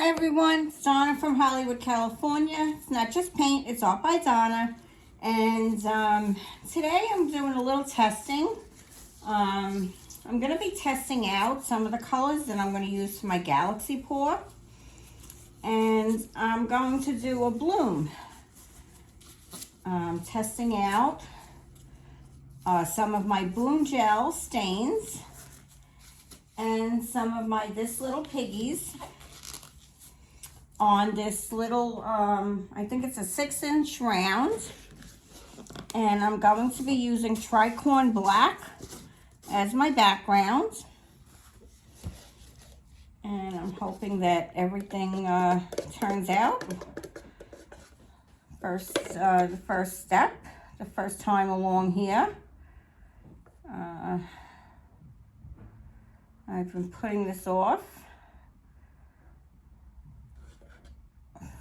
Hi everyone, it's Donna from Hollywood, California. It's not just paint, it's art by Donna. And today I'm doing a little testing. I'm going to be testing out some of the colors that I'm going to use for my galaxy pour. And I'm going to do a bloom. Testing out some of my Bloom Gel stains and some of my This Little Piggies on this little, I think it's a 6-inch round. And I'm going to be using Tricorn Black as my background. And I'm hoping that everything turns out. The first step, the first time along here. I've been putting this off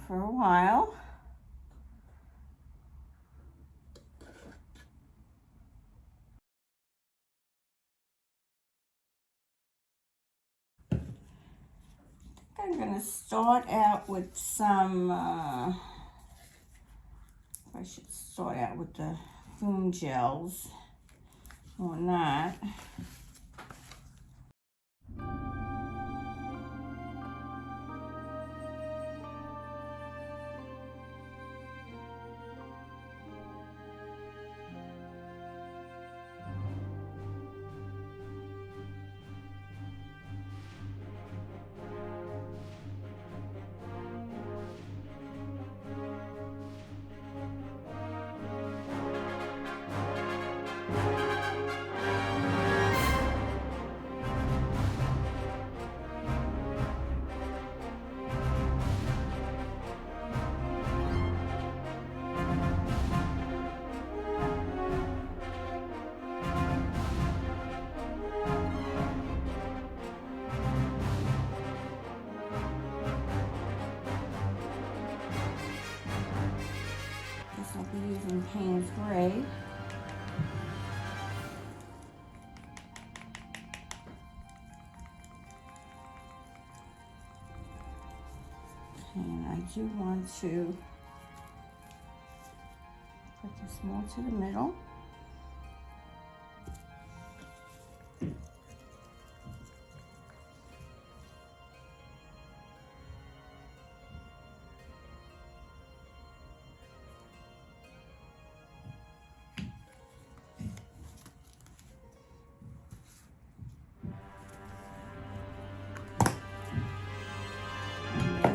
for a while. I'm going to start out with some, I should start out with the foam gels or not. I'll be using Paynes Red. And I do want to put this more to the middle.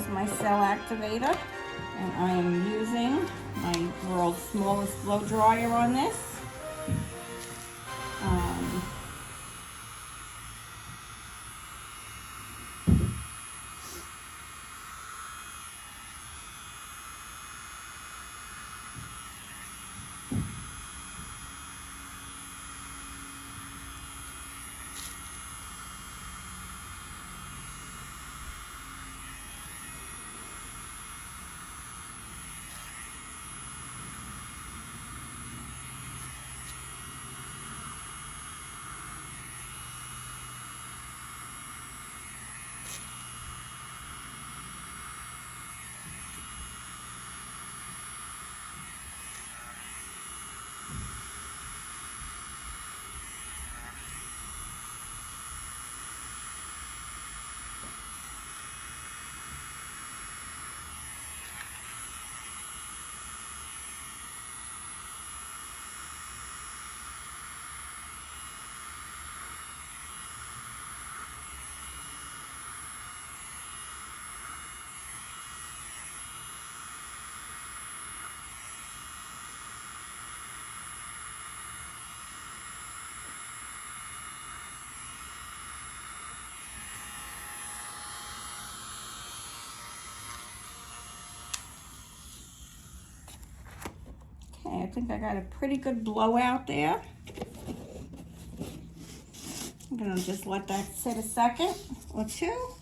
My cell activator, and I am using my world's smallest blow dryer on this. Okay, I think I got a pretty good blowout there. I'm gonna just let that sit a second or two.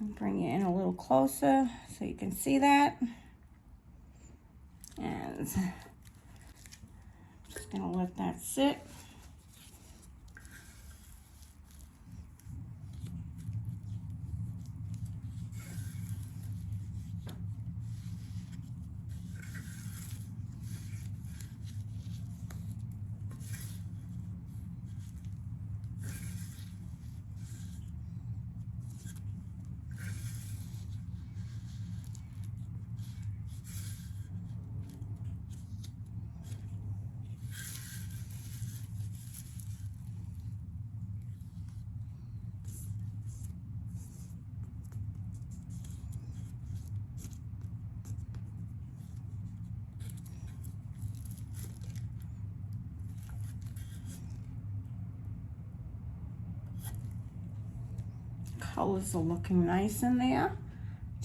And bring it in a little closer so you can see that. And just gonna let that sit. colors are looking nice in there.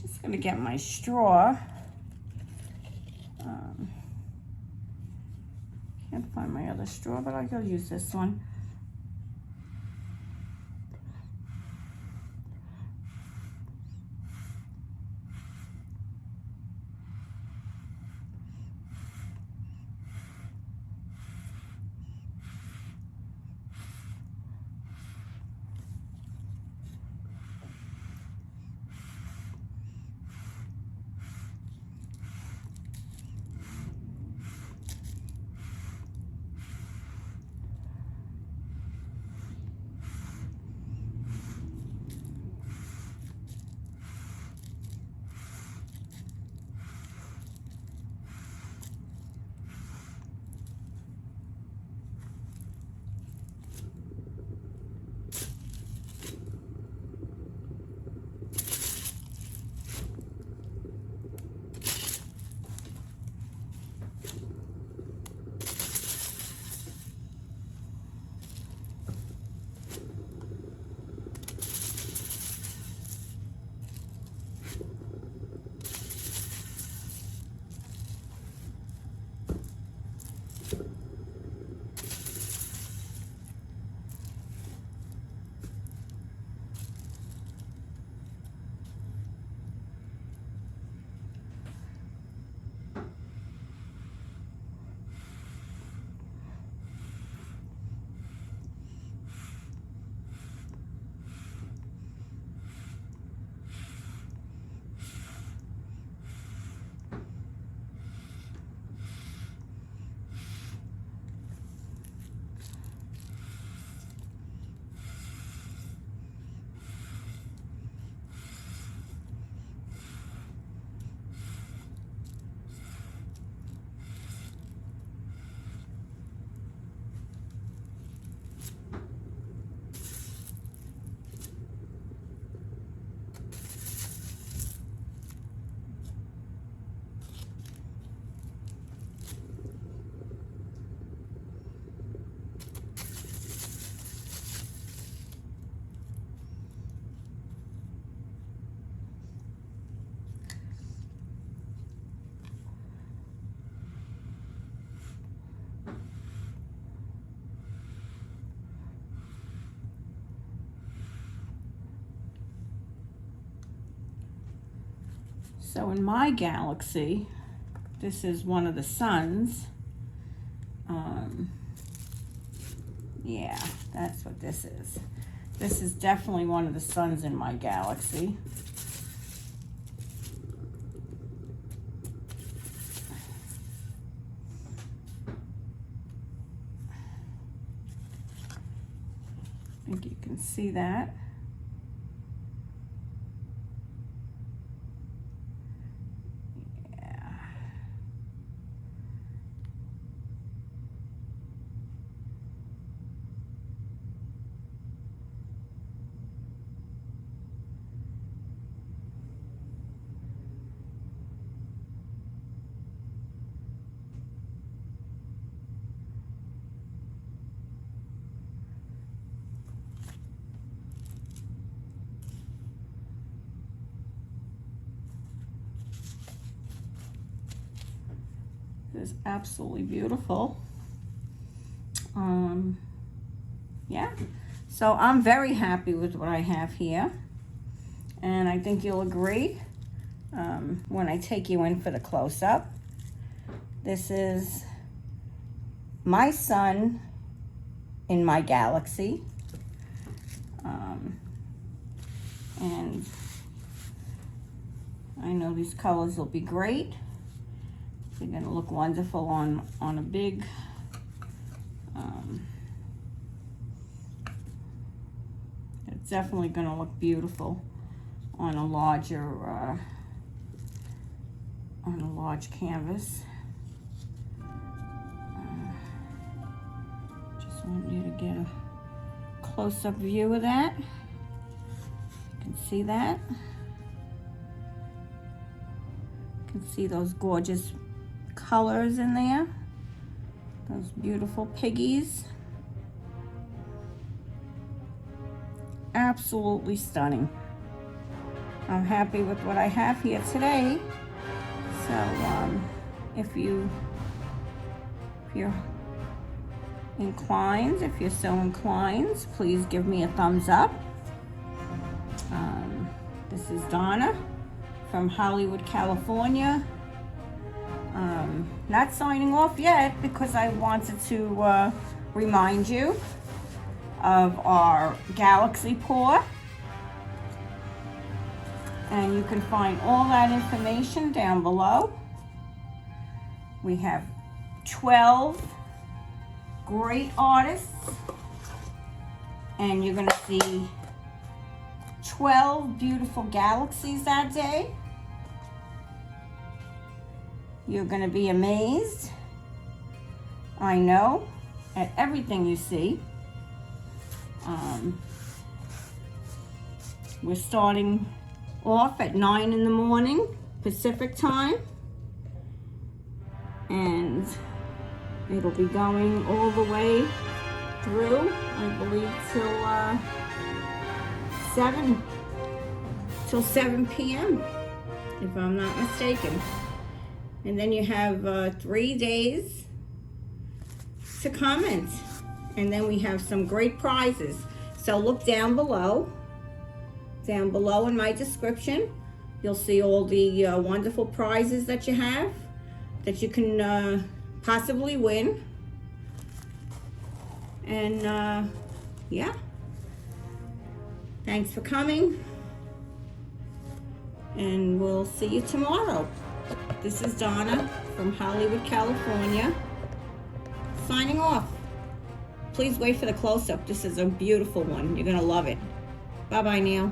Just gonna get my straw. Can't find my other straw, but I'll use this one. So in my galaxy, this is one of the suns. Yeah, that's what this is. This is definitely one of the suns in my galaxy. I think you can see that. Is absolutely beautiful. Yeah, so I'm very happy with what I have here, and I think you'll agree when I take you in for the close-up. This is my sun in my galaxy, and I know these colors will be great. They're going to look wonderful on a big, it's definitely going to look beautiful on a larger, on a large canvas. Just want you to get a close-up view of that. You can see that. You can see those gorgeous colors in there, those beautiful piggies. Absolutely stunning. I'm happy with what I have here today. So if you're inclined, if you're so inclined, please give me a thumbs up. This is Donna from Hollywood, California. Not signing off yet because I wanted to remind you of our galaxy pour. And you can find all that information down below. We have 12 great artists, and you're gonna see 12 beautiful galaxies that day. You're gonna be amazed, I know, at everything you see. We're starting off at 9 in the morning Pacific time, and it'll be going all the way through, I believe, till 7 p.m. if I'm not mistaken. And then you have 3 days to comment, and then we have some great prizes. So look down below in my description. You'll see all the wonderful prizes that you have, that you can possibly win. And yeah, thanks for coming, and we'll see you tomorrow. This is Donna from Hollywood, California, signing off. Please wait for the close-up. This is a beautiful one. You're gonna love it. Bye-bye, Neil.